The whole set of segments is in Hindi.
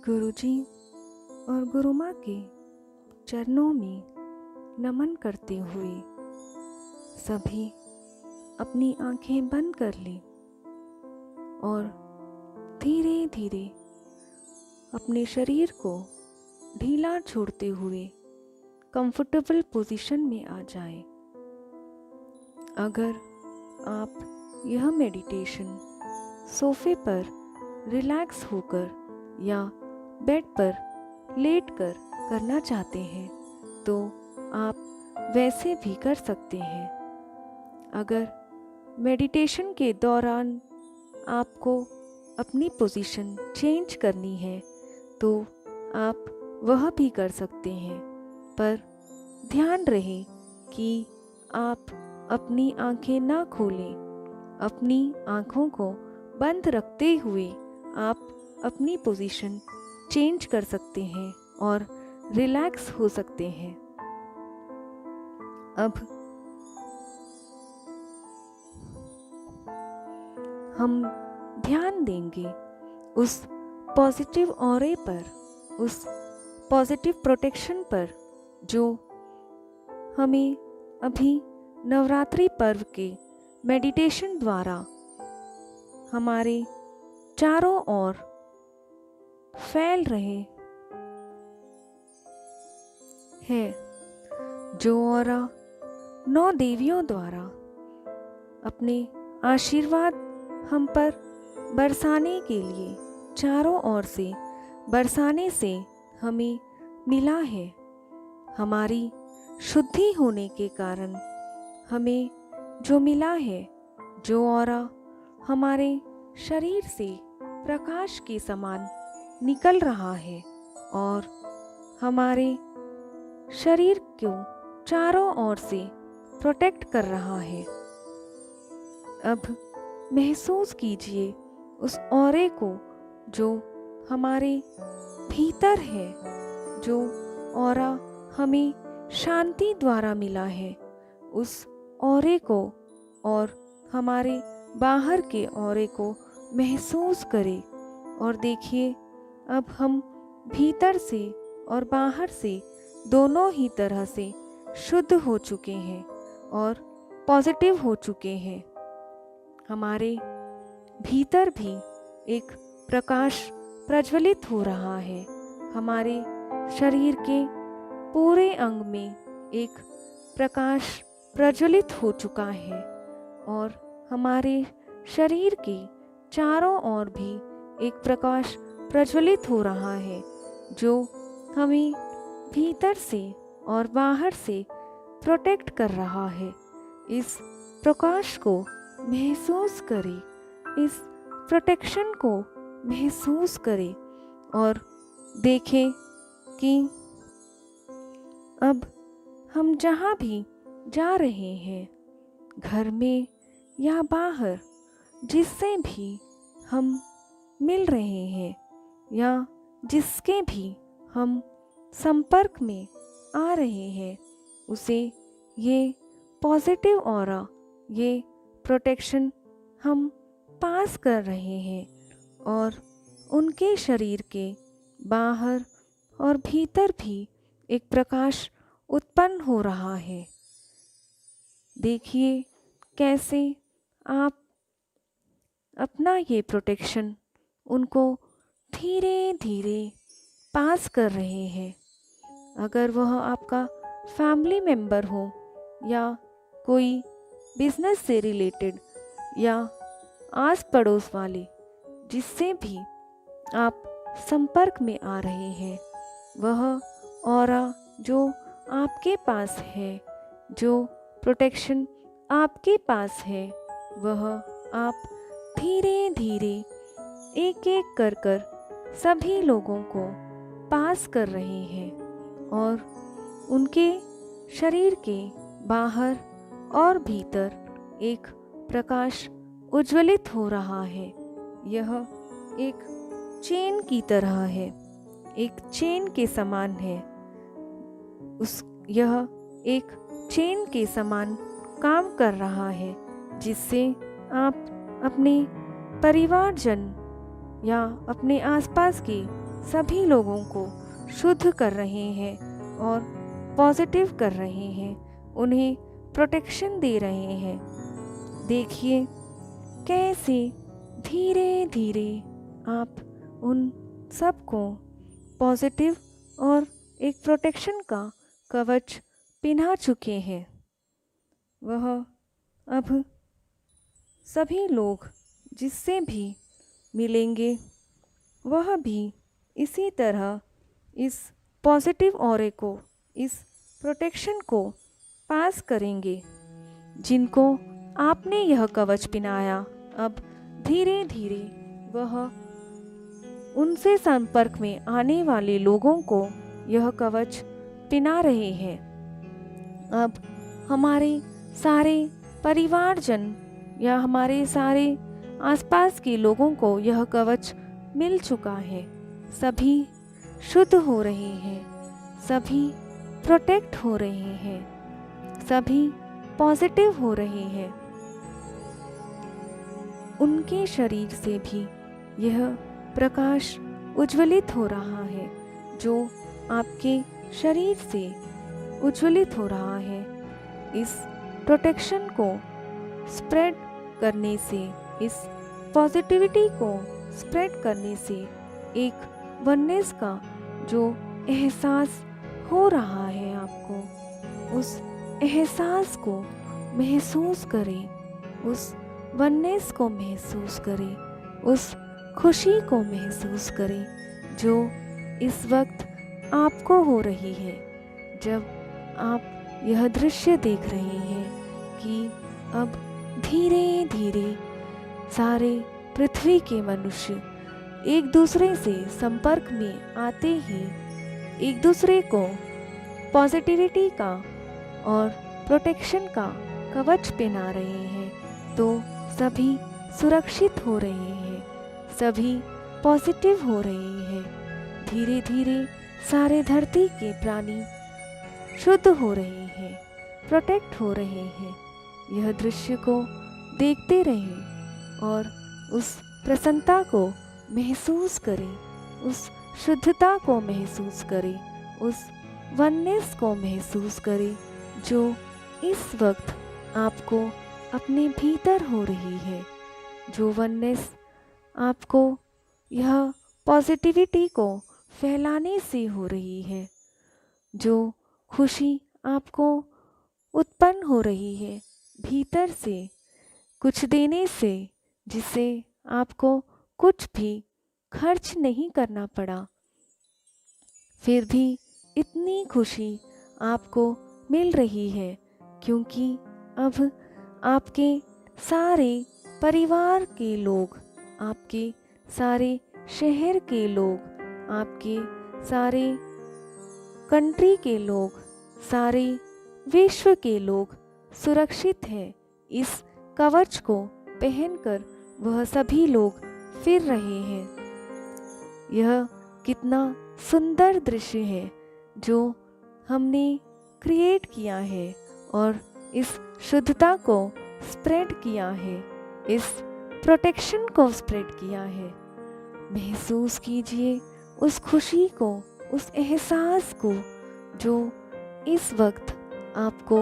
गुरुजी और गुरु माँ के चरणों में नमन करते हुए सभी अपनी आंखें बंद कर लें और धीरे धीरे अपने शरीर को ढीला छोड़ते हुए कंफर्टेबल पोजीशन में आ जाएं। अगर आप यह मेडिटेशन सोफे पर रिलैक्स होकर या बेड पर लेटकर करना चाहते हैं तो आप वैसे भी कर सकते हैं। अगर मेडिटेशन के दौरान आपको अपनी पोजीशन चेंज करनी है तो आप वह भी कर सकते हैं, पर ध्यान रहे कि आप अपनी आंखें ना खोलें। अपनी आंखों को बंद रखते हुए आप अपनी पोजीशन चेंज कर सकते हैं और रिलैक्स हो सकते हैं। अब हम ध्यान देंगे उस पॉजिटिव ऑरे पर, उस पॉजिटिव प्रोटेक्शन पर जो हमें अभी नवरात्रि पर्व के मेडिटेशन द्वारा हमारे चारों ओर फैल रहे हैं, जो ऑरा 9 देवियों द्वारा अपने आशीर्वाद हम पर बरसाने के लिए चारों ओर से बरसाने से हमें मिला है। हमारी शुद्धि होने के कारण हमें जो मिला है, जो ऑरा हमारे शरीर से प्रकाश के समान निकल रहा है और हमारे शरीर को चारों ओर से प्रोटेक्ट कर रहा है। अब महसूस कीजिए उस ऑरे को जो हमारे भीतर है, जो ऑरा हमें शांति द्वारा मिला है, उस ऑरे को और हमारे बाहर के ऑरे को महसूस करें और देखिए अब हम भीतर से और बाहर से दोनों ही तरह से शुद्ध हो चुके हैं और पॉजिटिव हो चुके हैं। हमारे भीतर भी एक प्रकाश प्रज्वलित हो रहा है। हमारे शरीर के पूरे अंग में एक प्रकाश प्रज्वलित हो चुका है और हमारे शरीर के चारों ओर भी एक प्रकाश प्रज्वलित हो रहा है, जो हमें भीतर से और बाहर से प्रोटेक्ट कर रहा है। इस प्रकाश को महसूस करें, इस प्रोटेक्शन को महसूस करें और देखें कि अब हम जहाँ भी जा रहे हैं, घर में या बाहर, जिससे भी हम मिल रहे हैं या जिसके भी हम संपर्क में आ रहे हैं, उसे ये पॉजिटिव ऑरा, ये प्रोटेक्शन हम पास कर रहे हैं और उनके शरीर के बाहर और भीतर भी एक प्रकाश उत्पन्न हो रहा है। देखिए कैसे आप अपना ये प्रोटेक्शन उनको धीरे धीरे पास कर रहे हैं। अगर वह आपका फैमिली मेम्बर हो या कोई बिजनेस से रिलेटेड या आस पड़ोस वाले, जिससे भी आप संपर्क में आ रहे हैं, वह ऑरा जो आपके पास है, जो प्रोटेक्शन आपके पास है, वह आप धीरे धीरे एक एक कर कर सभी लोगों को पास कर रहे हैं और उनके शरीर के बाहर और भीतर एक प्रकाश उज्ज्वलित हो रहा है। यह एक चेन की तरह है, एक चेन के समान है। यह एक चेन के समान काम कर रहा है, जिससे आप अपने परिवारजन या अपने आसपास के सभी लोगों को शुद्ध कर रहे हैं और पॉजिटिव कर रहे हैं, उन्हें प्रोटेक्शन दे रहे हैं। देखिए कैसे धीरे धीरे आप उन सबको पॉजिटिव और एक प्रोटेक्शन का कवच पिन्हा चुके हैं। वह अब सभी लोग जिससे भी मिलेंगे वह भी इसी तरह इस पॉजिटिव ऑरे को, इस प्रोटेक्शन को पास करेंगे। जिनको आपने यह कवच पिनाया, अब धीरे धीरे वह उनसे संपर्क में आने वाले लोगों को यह कवच पिना रहे हैं। अब हमारे सारे परिवारजन या हमारे सारे आसपास के लोगों को यह कवच मिल चुका है। सभी शुद्ध हो रहे हैं, सभी प्रोटेक्ट हो रहे हैं, सभी पॉजिटिव हो रहे हैं। उनके शरीर से भी यह प्रकाश उज्ज्वलित हो रहा है जो आपके शरीर से उज्ज्वलित हो रहा है। इस प्रोटेक्शन को स्प्रेड करने से, इस पॉजिटिविटी को स्प्रेड करने से एक वननेस का जो एहसास हो रहा है आपको, उस एहसास को महसूस करें, उस वननेस को महसूस करें, उस खुशी को महसूस करें जो इस वक्त आपको हो रही है। जब आप यह दृश्य देख रहे हैं कि अब धीरे धीरे सारे पृथ्वी के मनुष्य एक दूसरे से संपर्क में आते ही एक दूसरे को पॉजिटिविटी का और प्रोटेक्शन का कवच पहना रहे हैं, तो सभी सुरक्षित हो रहे हैं, सभी पॉजिटिव हो रहे हैं। धीरे धीरे सारे धरती के प्राणी शुद्ध हो रहे हैं, प्रोटेक्ट हो रहे हैं। यह दृश्य को देखते रहें और उस प्रसन्नता को महसूस करें, उस शुद्धता को महसूस करें, उस वननेस को महसूस करें जो इस वक्त आपको अपने भीतर हो रही है। जो वननेस आपको यह पॉजिटिविटी को फैलाने से हो रही है, जो खुशी आपको उत्पन्न हो रही है भीतर से कुछ देने से, जिसे आपको कुछ भी खर्च नहीं करना पड़ा, फिर भी इतनी खुशी आपको मिल रही है क्योंकि अब आपके सारे परिवार के लोग, आपके सारे शहर के लोग, आपके सारे कंट्री के लोग, सारे विश्व के लोग सुरक्षित हैं। इस कवच को पहनकर वह सभी लोग फिर रहे हैं। यह कितना सुंदर दृश्य है जो हमने क्रिएट किया है और इस शुद्धता को स्प्रेड किया है, इस प्रोटेक्शन को स्प्रेड किया है। महसूस कीजिए उस खुशी को, उस एहसास को जो इस वक्त आपको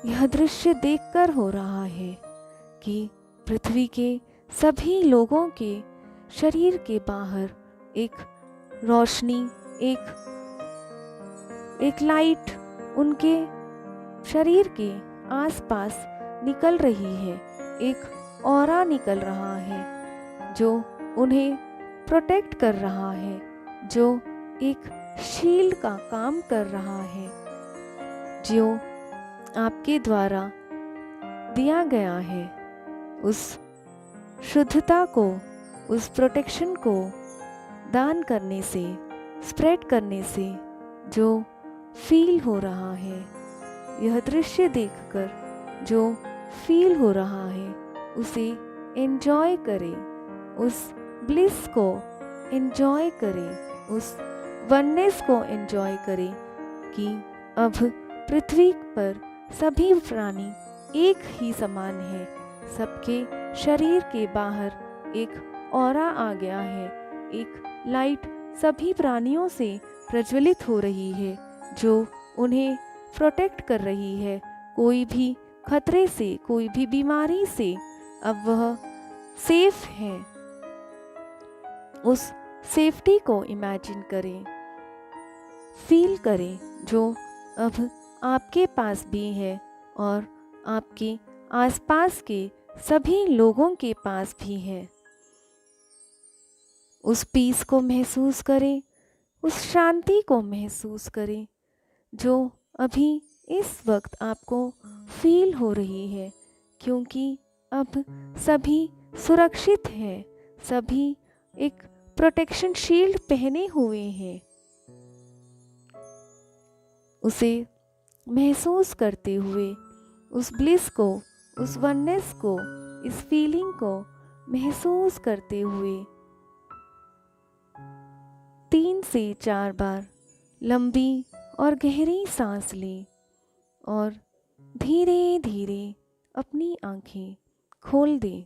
यह दृश्य देखकर हो रहा है कि पृथ्वी के सभी लोगों के शरीर के बाहर एक रोशनी, एक लाइट उनके शरीर के आसपास निकल रही है। एक ऑरा निकल रहा है जो उन्हें प्रोटेक्ट कर रहा है, जो एक शील्ड का काम कर रहा है, जो आपके द्वारा दिया गया है। उस शुद्धता को, उस प्रोटेक्शन को दान करने से, स्प्रेड करने से जो फील हो रहा है, यह दृश्य देखकर जो फील हो रहा है उसे एंजॉय करें, उस ब्लिस को एंजॉय करें, उस वननेस को एंजॉय करें कि अब पृथ्वी पर सभी प्राणी एक ही समान है। सबके शरीर के बाहर एक ऑरा आ गया है एक लाइट सभी प्राणियों से प्रज्वलित हो रही है जो उन्हें प्रोटेक्ट कर रही है कोई भी खतरे से, कोई भी बीमारी से। अब वह सेफ है। उस सेफ्टी को इमेजिन करें, फील करें जो अब आपके पास भी है और आपके आसपास के सभी लोगों के पास भी है। उस पीस को महसूस करें, उस शांति को महसूस करें जो अभी इस वक्त आपको फील हो रही है, क्योंकि अब सभी सुरक्षित हैं, सभी एक प्रोटेक्शन शील्ड पहने हुए हैं। उसे महसूस करते हुए उस ब्लिस को, उस वननेस को, इस फीलिंग को महसूस करते हुए 3 से 4 बार लंबी और गहरी सांस लें और धीरे धीरे अपनी आंखें खोल दें।